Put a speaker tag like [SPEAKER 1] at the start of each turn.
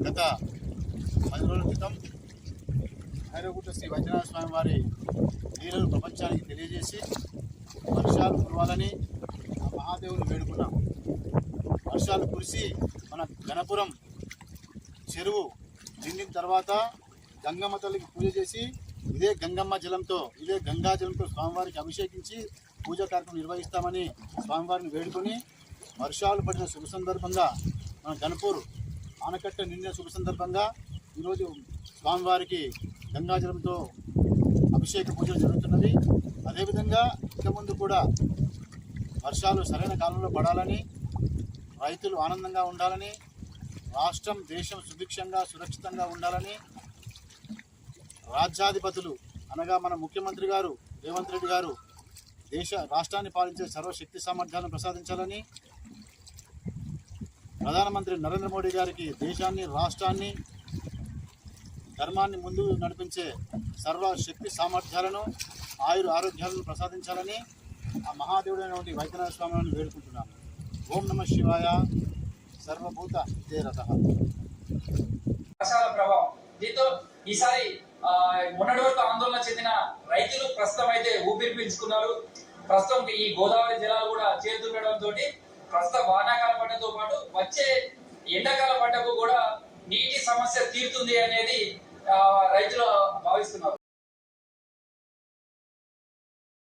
[SPEAKER 1] గత 10 రోజుల క్రితం హైరగుట్ట శ్రీ వైద్యనాథ స్వామి వారి లీలలు ప్రపంచానికి తెలియజేసి వర్షాలు కురవాలని ఆ మహాదేవుని వేడుకున్నాం. వర్షాలు కురిసి మన గణపురం చెరువు నిండిన తర్వాత గంగమ్మ తల్లికి పూజ చేసి ఇదే గంగమ్మ జలంతో ఇదే గంగా జలంతో స్వామివారికి అభిషేకించి పూజా కార్యక్రమం నిర్వహిస్తామని స్వామివారిని వేడుకొని వర్షాలు పడిన శుభ సందర్భంగా మన గణపూర్ ఆనకట్ట నిండిన శుభ సందర్భంగా ఈరోజు స్వామివారికి గంగాజలంతో అభిషేక పూజలు జరుగుతున్నవి. అదేవిధంగా ఇక ముందు కూడా వర్షాలు సరైన కాలంలో పడాలని, రైతులు ఆనందంగా ఉండాలని, రాష్ట్రం దేశం సుభిక్షంగా సురక్షితంగా ఉండాలని రాజ్యాధిపతులు అనగా మన ముఖ్యమంత్రి గారు రేవంత్ రెడ్డి గారు రాష్ట్రాన్ని పాలించే సర్వశక్తి సామర్థ్యాలను ప్రసాదించాలని, ప్రధానమంత్రి నరేంద్ర మోడీ గారికి దేశాన్ని రాష్ట్రాన్ని ధర్మాన్ని ముందు నడిపించే సర్వశక్తి సామర్థ్యాలను ఆరోగ్యాలను ప్రసాదించాలని ఆ మహాదేవుడైనటువంటి వైద్యనాథ స్వామిని వేడుకుంటున్నాను. ఓం నమః శివాయ. సర్వభూత హితేరతః.
[SPEAKER 2] వర్షాల ప్రభావం దీంతో ఈసారి మొన్నటి వరకు ఆందోళన చెందిన రైతులు ప్రస్తుతం అయితే ఊపిరి పీల్చుకున్నారు. ప్రస్తుతం ఈ గోదావరి జలాలు కూడా చేరుతుండడంతో ప్రస్తుతం వానాకాల పంటతో పాటు వచ్చే ఎండాకాల పంటకు కూడా నీటి సమస్య తీరుతుంది అనేది రైతులు భావిస్తున్నారు.